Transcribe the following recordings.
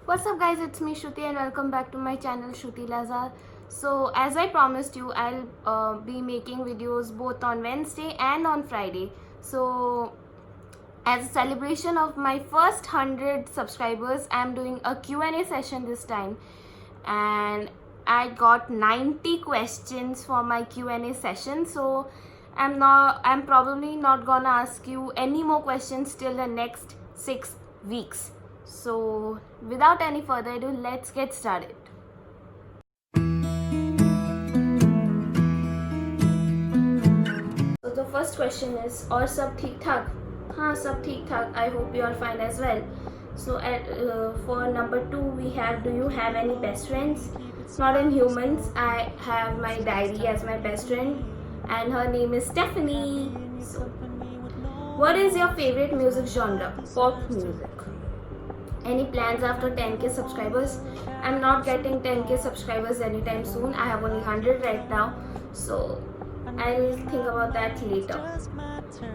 What's up guys, it's me Shruti and welcome back to my channel Shruti Lazar. So as I promised you, I'll be making videos both on Wednesday and on Friday. So as a celebration of my first 100 subscribers, I'm doing a Q&A session this time, and I got 90 questions for my Q&A session. So I'm probably not gonna ask you any more questions till the next 6 weeks. So without any further ado, let's get started. So the first question is, और सब ठीक ठाक? हाँ, सब ठीक ठाक. I hope you are fine as well. So for number 2 we have, do you have any best friends? Not in humans. I have my diary as my best friend and her name is Stephanie. So what is your favorite music genre? Pop music. Any plans after 10k subscribers? I'm not getting 10k subscribers anytime soon. I have only 100 right now, so I'll think about that later.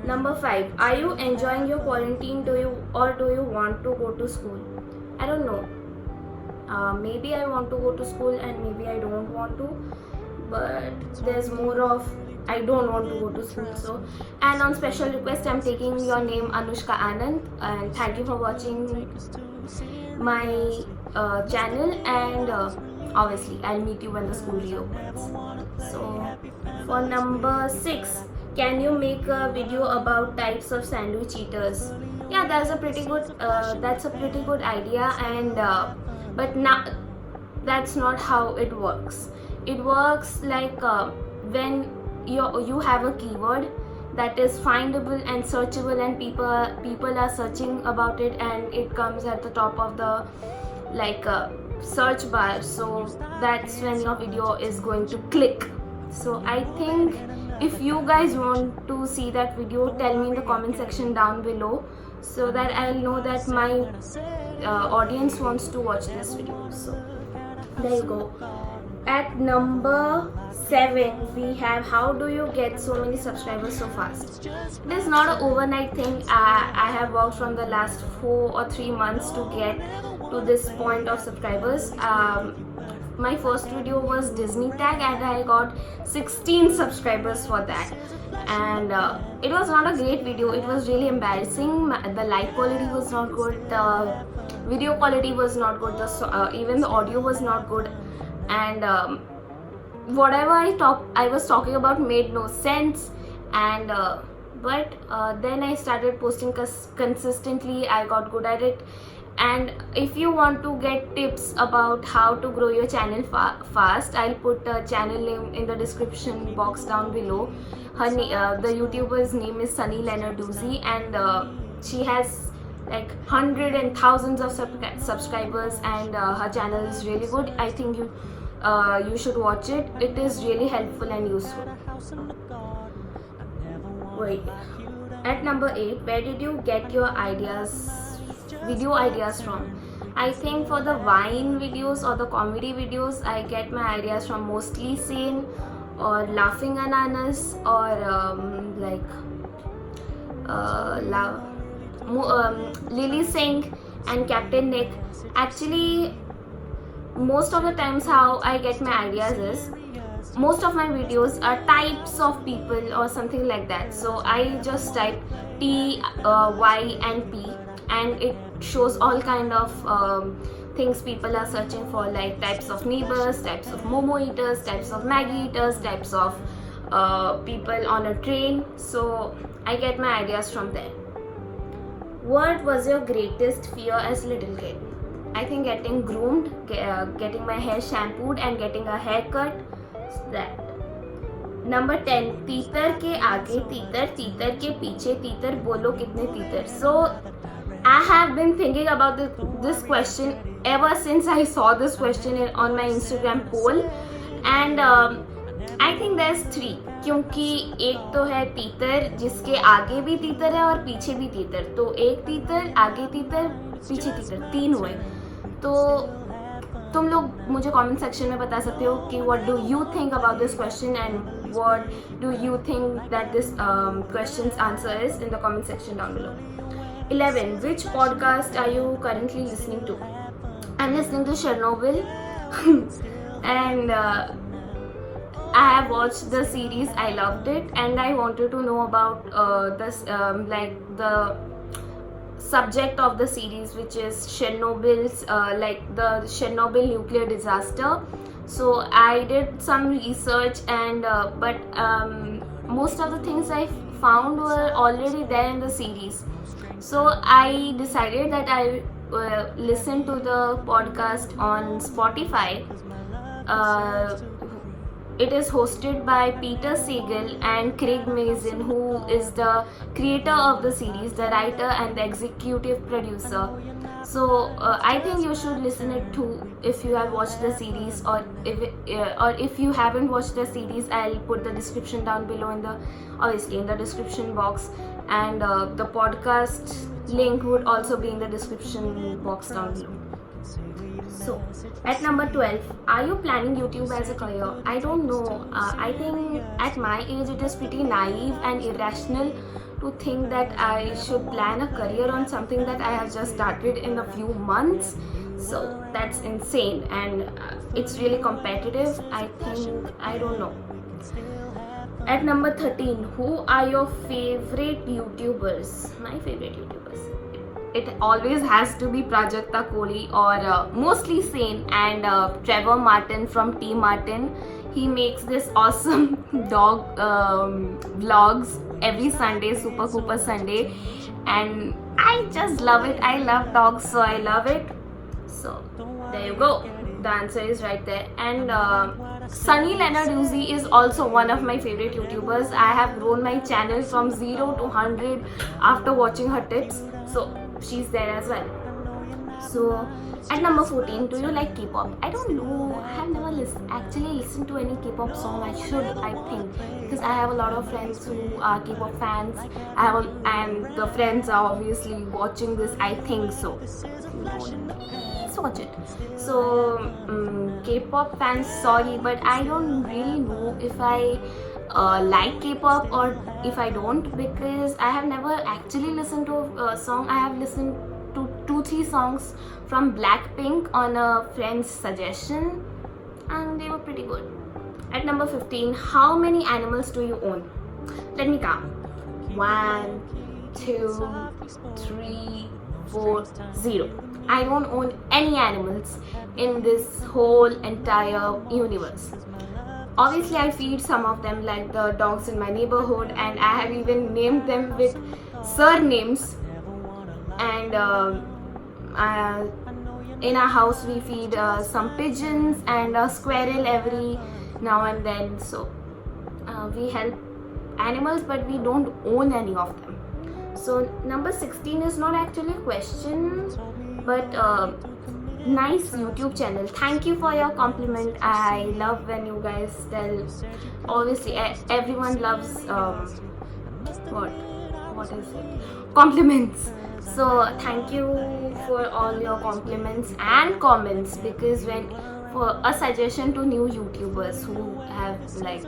Number 5, are you enjoying your quarantine? Do you want to go to school? I don't know. Maybe I want to go to school and maybe I don't want to, but there's more of I don't want to go to school. So, and on special request, I'm taking your name Anushka Anand, and thank you for watching my channel, and obviously I'll meet you when the school reopens. So for number 6, can you make a video about types of sandwich eaters? Yeah, that's a pretty good idea, and but now that's not how it works. It works like when you have a keyword that is findable and searchable, and people are searching about it, and it comes at the top of the search bar. So that's when your video is going to click. So I think if you guys want to see that video, tell me in the comment section down below, so that I'll know that my audience wants to watch this video. So there you go. At number 7 we have, how do you get so many subscribers so fast? It is not an overnight thing. I have worked from the last 4 or 3 months to get to this point of subscribers. My first video was Disney tag and I got 16 subscribers for that, and it was not a great video. It was really embarrassing. The light quality was not good, the video quality was not good, even the audio was not good, and whatever I was talking about made no sense. And but then I started posting consistently. I got good at it. And if you want to get tips about how to grow your channel fast, I'll put a channel name in the description box down below. The YouTuber's name is Sunny Lenarduzzi, and she has like hundreds and thousands of subscribers, and her channel is really good. I think you should watch it. It is really helpful and useful. Wait, at number 8, where did you get your video ideas from? I think for the Vine videos or the comedy videos, I get my ideas from Mostly Sane or Laughing Ananas or Lily Singh and Captain Nick. Actually, most of the times how I get my ideas is, most of my videos are types of people or something like that. So I just type T, Y and P, and it shows all kind of things people are searching for, like types of neighbors, types of Momo eaters, types of Maggie eaters, types of people on a train. So I get my ideas from there. What was your greatest fear as little kid? I think getting groomed, getting my hair shampooed and getting a haircut. That. Number 10, तीतर के आगे तीतर, तीतर के पीछे तीतर, बोलो कितने तीतर? So I have been thinking about this question ever since I saw this question on my Instagram poll, and I think there's 3, क्योंकि एक तो है तीतर जिसके आगे भी तीतर है और पीछे भी तीतर, तो एक तीतर, आगे तीतर, पीछे तीतर, 3 हुए. तो तुम लोग मुझे कमेंट सेक्शन में बता सकते हो कि what do you think about this question and what do you think that this question's answer is in the comment section down below. 11, which podcast are you currently listening to? I'm listening to Chernobyl and I have watched the series. I loved it, and I wanted to know about this like the subject of the series, which is Chernobyl's like the Chernobyl nuclear disaster. So I did some research, and but most of the things I found were already there in the series. So I decided that I listen to the podcast on Spotify. Uh, it is hosted by Peter Sagal and Craig Mazin, who is the creator of the series, the writer and the executive producer. So I think you should listen it too if you have watched the series, or if you haven't watched the series, I'll put the description down below in the obviously in the description box, and the podcast link would also be in the description box down below. So, at number 12, are you planning YouTube as a career? I don't know. I think at my age it is pretty naive and irrational to think that I should plan a career on something that I have just started in a few months. So, that's insane, and it's really competitive. I think, I don't know. At number 13, who are your favorite YouTubers? My favorite YouTubers. It always has to be Prajakta Kohli, or mostly Sane, and Trevor Martin from T Martin. He makes this awesome dog vlogs every Sunday, Super Cooper Sunday, and I just love it. I love dogs, so I love it. So there you go. The answer is right there. And Sunny Lenarduzzi is also one of my favorite YouTubers. I have grown my channel from 0 to 100 after watching her tips. So she's there as well. So at number 14, do you like K-pop? I don't know. I have never actually listened to any K-pop song. I should, I think, because I have a lot of friends who are K-pop fans. And the friends are obviously watching this. I think so. Please watch it. So K-pop fans, sorry, but I don't really know if I like K-pop or if I don't, because I have never actually listened to a song. I have listened to 2-3 songs from Blackpink on a friend's suggestion, and they were pretty good. At number 15, how many animals do you own? Let me count. 1, 2, 3, 4, 0. I don't own any animals in this whole entire universe. Obviously, I feed some of them, like the dogs in my neighborhood, and I have even named them with surnames. And in our house, we feed some pigeons and a squirrel every now and then. So we help animals, but we don't own any of them. So number 16 is not actually a question, but nice YouTube channel. Thank you for your compliment. I love when you guys tell. Obviously, everyone loves what is it? Compliments. So thank you for all your compliments and comments, because when for a suggestion to new YouTubers who have like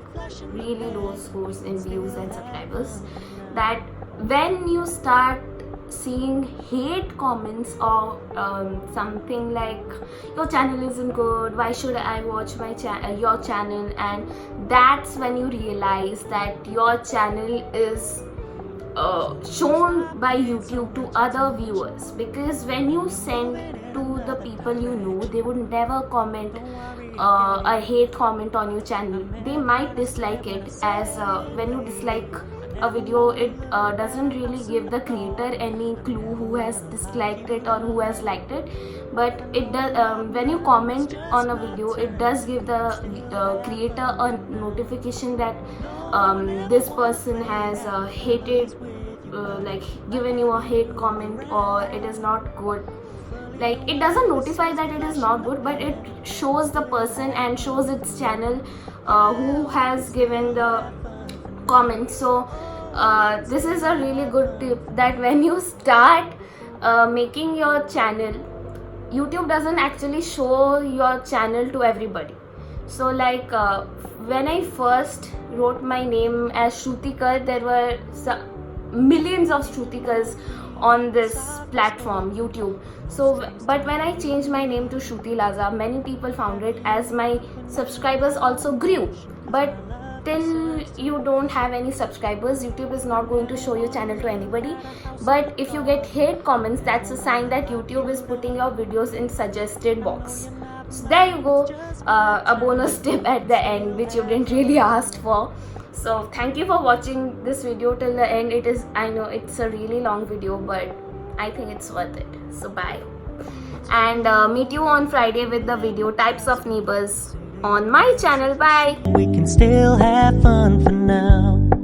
really low scores in views and subscribers, that when you start seeing hate comments or something like your channel isn't good, why should I watch my your channel, and that's when you realize that your channel is shown by YouTube to other viewers, because when you send to the people you know, they would never comment a hate comment on your channel. They might dislike it, as when you dislike a video, it doesn't really give the creator any clue who has disliked it or who has liked it, but it does when you comment on a video, it does give the creator a notification that this person has hated, like given you a hate comment, or it is not good. Like, it doesn't notify that it is not good, but it shows the person and shows its channel who has given the comment. So this is a really good tip, that when you start making your channel, YouTube doesn't actually show your channel to everybody. So like when I first wrote my name as Shrutikar, there were millions of Shrutikas on this platform YouTube. So but when I changed my name to Shruti Laza, many people found it, as my subscribers also grew. But till you don't have any subscribers, YouTube is not going to show your channel to anybody. But if you get hate comments, that's a sign that YouTube is putting your videos in suggested box. So there you go, a bonus tip at the end which you didn't really ask for. So thank you for watching this video till the end. I know it's a really long video, but I think it's worth it. So bye, and meet you on Friday with the video Types of Neighbors on my channel. Bye. We can still have fun for now.